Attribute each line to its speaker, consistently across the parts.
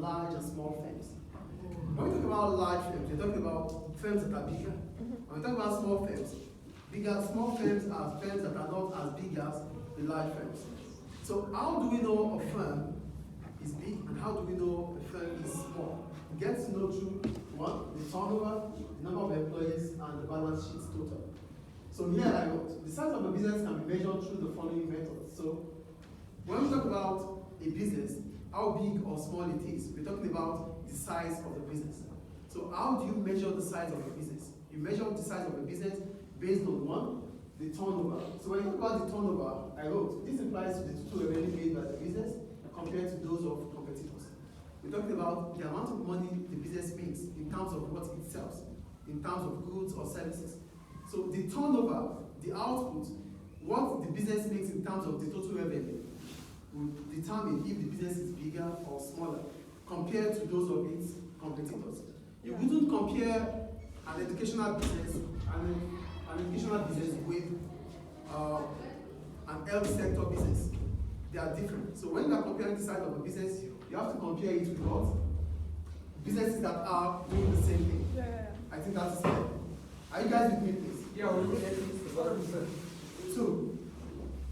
Speaker 1: large and small firms. When we talk about large firms, we're talking about firms that are bigger. When we talk about small firms, small firms are firms that are not as big as the large firms. So how do we know a firm is big and how do we know a firm is small? We get to know through one, the turnover, the number of employees, and the balance sheet total. So here I wrote, the size of a business can be measured through the following methods. So when we talk about a business, how big or small it is, we're talking about the size of the business. So how do you measure the size of a business? You measure the size of a business based on one, the turnover. So when you talk about the turnover, I wrote, this implies the total revenue made by the business compared to those of competitors. We're talking about the amount of money the business makes in terms of what it sells, in terms of goods or services. So the turnover, the output, what the business makes in terms of the total revenue will determine if the business is bigger or smaller compared to those of its competitors. You wouldn't compare an educational business with an health sector business. They are different. So when you are comparing the size of a business, you have to compare it with what? Businesses that are doing the same thing. I think that's clear. Are you guys with me, please?
Speaker 2: Yeah, we're looking at this.
Speaker 1: So,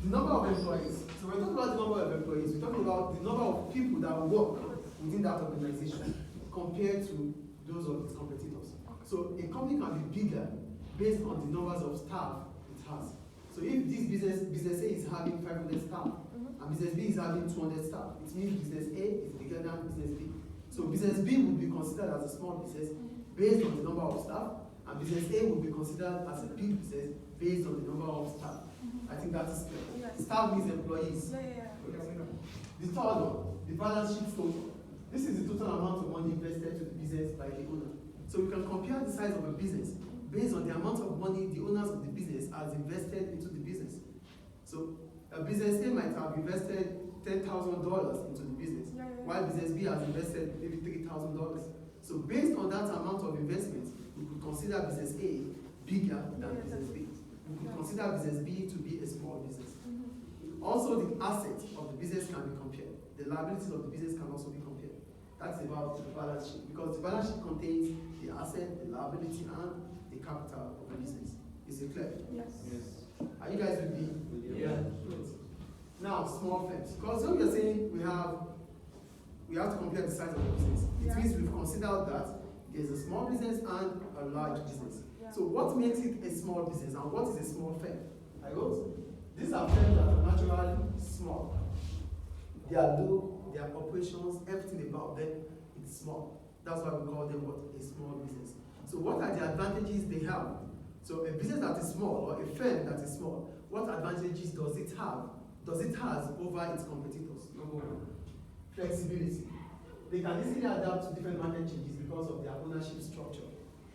Speaker 1: the number of employees. So when we talk about the number of employees, we're talking about the number of people that work within that organization compared to those of its competitors. So a company can be bigger based on the numbers of staff it has. So if this business A is having 500 staff, and business B is having 200 staff, it means business A is bigger than business B. So business B would be considered as a small business based on the number of staff, and business A would be considered as a big business based on the number of staff. I think that is clear.
Speaker 3: Yes.
Speaker 1: Staff means employees. The third one, the balance sheet total. This is the total amount of money invested to the business by the owner. So you can compare the size of a business based on the amount of money the owners of the business has invested into the business. So a business A might have invested $10,000 into the business, while business B has invested maybe $3,000. So based on that amount of investment, we could consider business A bigger than business B. We could consider business B to be a small business. Also, the assets of the business can be compared. The liabilities of the business can also be compared. That's about the balance sheet, because the balance sheet contains the asset, the liability, and the capital of the business. Is it clear?
Speaker 3: Yes.
Speaker 1: Are you guys with me?
Speaker 2: Yeah.
Speaker 1: Now, small firms. Because when we are saying we have to compare the size of the business, it means we've considered that there's a small business and a large business. So what makes it a small business and what is a small firm? I wrote, these are firms that are naturally small. They are low, their operations, everything about them is small. That's why we call them what? A small business. So what are the advantages they have? So a business that is small or a firm that is small, what advantages does it have? Does it have over its competitors? Number one, flexibility. They can easily adapt to different market changes because of their ownership structure.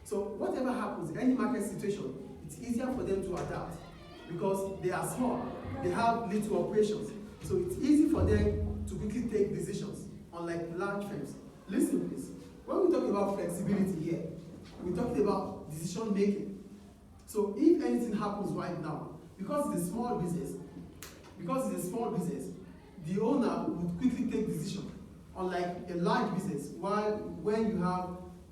Speaker 1: So whatever happens in any market situation, it's easier for them to adapt because they are small. They have little operations. So it's easy for them to quickly take decisions, unlike large firms. Listen, please. When we talk about flexibility here, we're talking about decision making. So if anything happens right now, because it's a small business, the owner would quickly take decision, unlike a large business, while when you have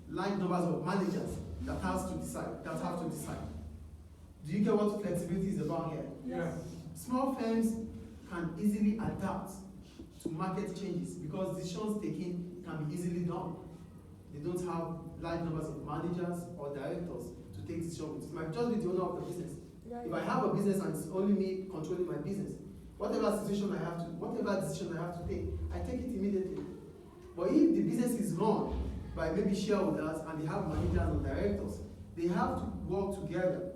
Speaker 1: large numbers of managers that have to decide. Do you get what flexibility is about here?
Speaker 3: Yes.
Speaker 1: Small firms can easily adapt to market changes because decisions taken can be easily done. They don't have large numbers of managers or directors to take decisions. It might just be the owner of the business. If I have a business and it's only me controlling my business, whatever decision I have to take, I take it immediately. But if the business is run by maybe shareholders and they have managers and directors, they have to work together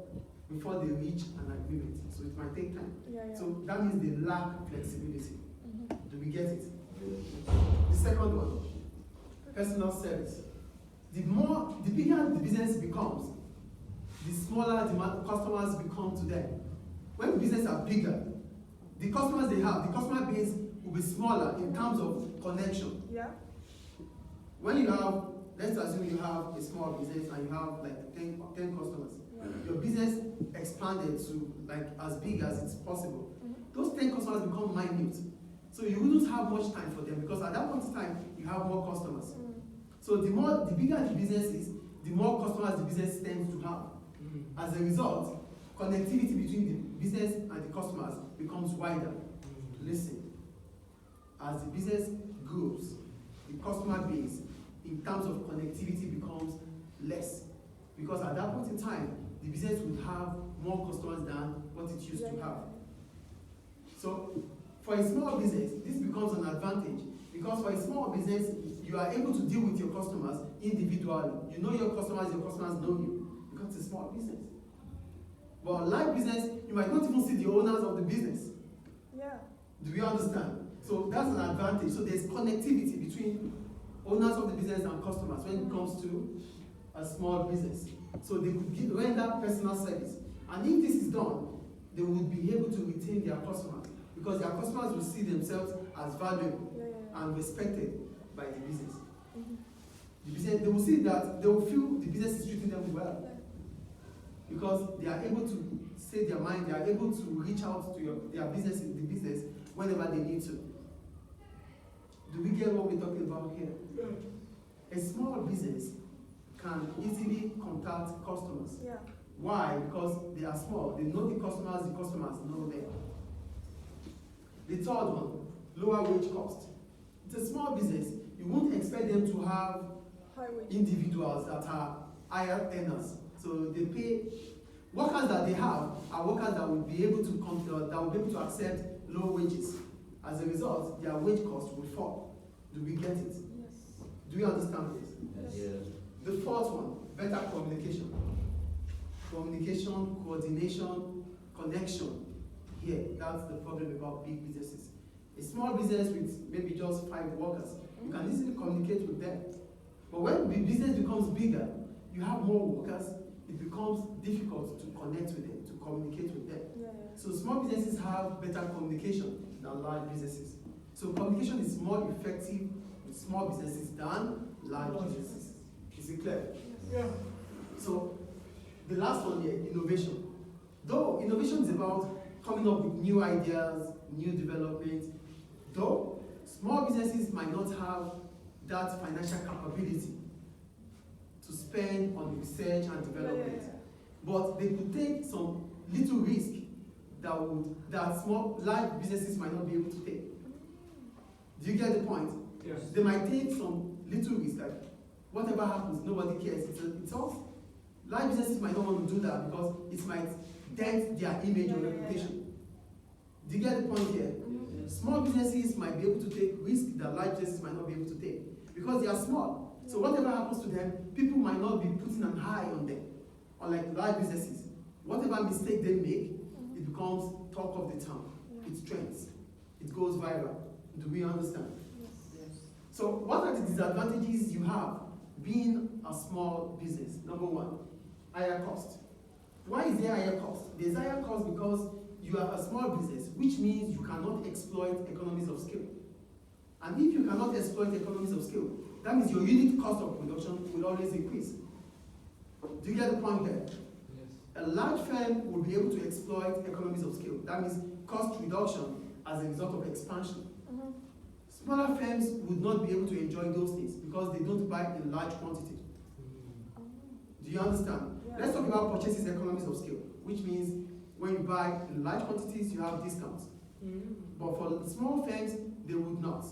Speaker 1: before they reach an agreement. So it might take time. So that means they lack flexibility. Do we get it? The second one, personal service. The bigger the business becomes, the smaller the customers become to them. When the businesses are bigger, the customers they have, the customer base will be smaller in terms of connection. When you have, let's assume you have a small business and you have like 10 customers. Your business expanded to like as big as it's possible. Those 10 customers become minute. So you wouldn't have much time for them because at that point in time, you have more customers. So the bigger the business is, the more customers the business tends to have. As a result, connectivity between the business and the customers becomes wider. Listen, as the business grows, the customer base in terms of connectivity becomes less. Because at that point in time, the business will have more customers than what it used to have. So for a small business, this becomes an advantage because for a small business, you are able to deal with your customers individually. You know your customers know you because it's a small business. But a large business, you might not even see the owners of the business.
Speaker 3: Yeah.
Speaker 1: Do you understand? So that's an advantage. So there's connectivity between owners of the business and customers when it comes to a small business. So they could render personal service. And if this is done, they would be able to retain their customers because their customers will see themselves as valuable and respected by the business. The business, they will see that, they will feel the business is treating them well because they are able to say their mind, they are able to reach out to their business, the business, whenever they need to. Do we get what we're talking about here? A small business can easily contact customers.
Speaker 3: Yeah.
Speaker 1: Why? Because they are small. They know the customers know them. The third one, lower wage cost. It's a small business. You won't expect them to have individuals that are higher earners. So they pay workers that they have are workers that will be able to accept low wages. As a result, their wage cost will fall. Do we get it?
Speaker 3: Yes.
Speaker 1: Do you understand this?
Speaker 2: Yes.
Speaker 1: The fourth one, better communication. Communication, coordination, connection. Here, that's the problem about big businesses. A small business with maybe just 5 workers, you can easily communicate with them. But when the business becomes bigger, you have more workers, it becomes difficult to connect with them, to communicate with them. So small businesses have better communication than large businesses. So communication is more effective with small businesses than large businesses. Is it clear?
Speaker 3: Yeah.
Speaker 1: So the last one here, innovation. Though innovation is about coming up with new ideas, new developments, though small businesses might not have that financial capability to spend on research and development. But they could take some little risk that large businesses might not be able to take. Do you get the point?
Speaker 2: Yes.
Speaker 1: They might take some little risk, like whatever happens, nobody cares. It's off. Large businesses might not want to do that because it might dent their image or reputation. Do you get the point here? Small businesses might be able to take risks that large businesses might not be able to take because they are small. So whatever happens to them, people might not be putting an eye on them. Unlike large businesses, whatever mistake they make, it becomes talk of the town. It trends. It goes viral. Do we understand?
Speaker 3: Yes.
Speaker 1: So what are the disadvantages you have being a small business? Number one, higher cost. Why is there higher cost? There's higher cost because you are a small business, which means you cannot exploit economies of scale. And if you cannot exploit economies of scale, that means your unit cost of production will always increase. Do you get the point here?
Speaker 2: Yes.
Speaker 1: A large firm will be able to exploit economies of scale. That means cost reduction as a result of expansion. Smaller firms would not be able to enjoy those things because they don't buy in large quantity. Do you understand?
Speaker 3: Yeah.
Speaker 1: Let's talk about purchases economies of scale, which means when you buy in large quantities, you have discounts. But for small firms, they would not.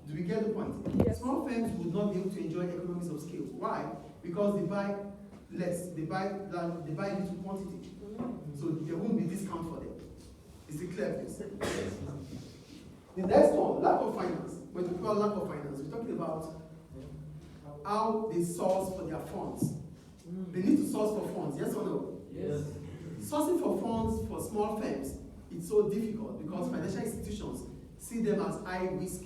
Speaker 1: Do we get the point?
Speaker 3: Yes.
Speaker 1: Small firms would not be able to enjoy economies of scale. Why? Because they buy less, they buy little quantity. So there won't be discount for them. Is it clear? The next one, lack of finance. When we talk about lack of finance, we're talking about how they source for their funds. They need to source for funds, yes or no?
Speaker 2: Yes.
Speaker 1: Sourcing for funds for small firms, it's so difficult because financial institutions see them as high risk